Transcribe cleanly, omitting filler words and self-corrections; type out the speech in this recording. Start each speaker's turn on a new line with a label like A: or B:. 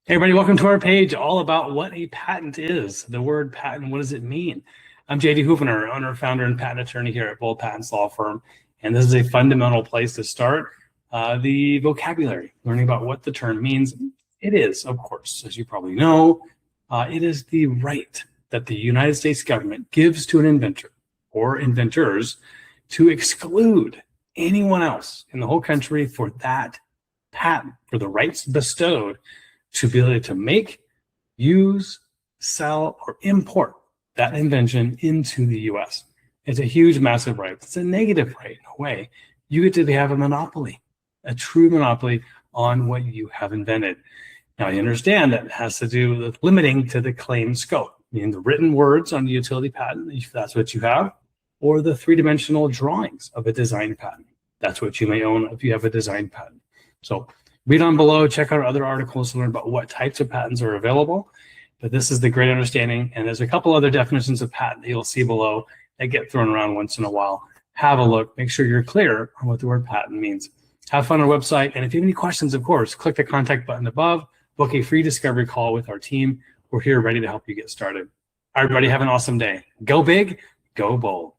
A: Hey everybody, welcome to our page all about what a patent is. The word patent, what does it mean? I'm JD Houvener, owner, founder, and patent attorney here at Bold Patents Law Firm. And this is a fundamental place to start the vocabulary, learning about what the term means. It is, of course, as you probably know, it is the right that the United States government gives to an inventor or inventors to exclude anyone else in the whole country for that patent, for the rights bestowed to be able to make, use, sell, or import that invention into the US. It's a huge, massive right. It's a negative right in a way. You get to have a monopoly, a true monopoly on what you have invented. Now, I understand that it has to do with limiting to the claim scope, meaning the written words on the utility patent, if that's what you have, or the three-dimensional drawings of a design patent. That's what you may own if you have a design patent. So read on below, check out other articles to learn about what types of patents are available. But this is the great understanding. And there's a couple other definitions of patent that you'll see below that get thrown around once in a while. Have a look, make sure you're clear on what the word patent means. Have fun on our website. And if you have any questions, of course, click the contact button above, book a free discovery call with our team. We're here ready to help you get started. Everybody have an awesome day. Go big, go bold.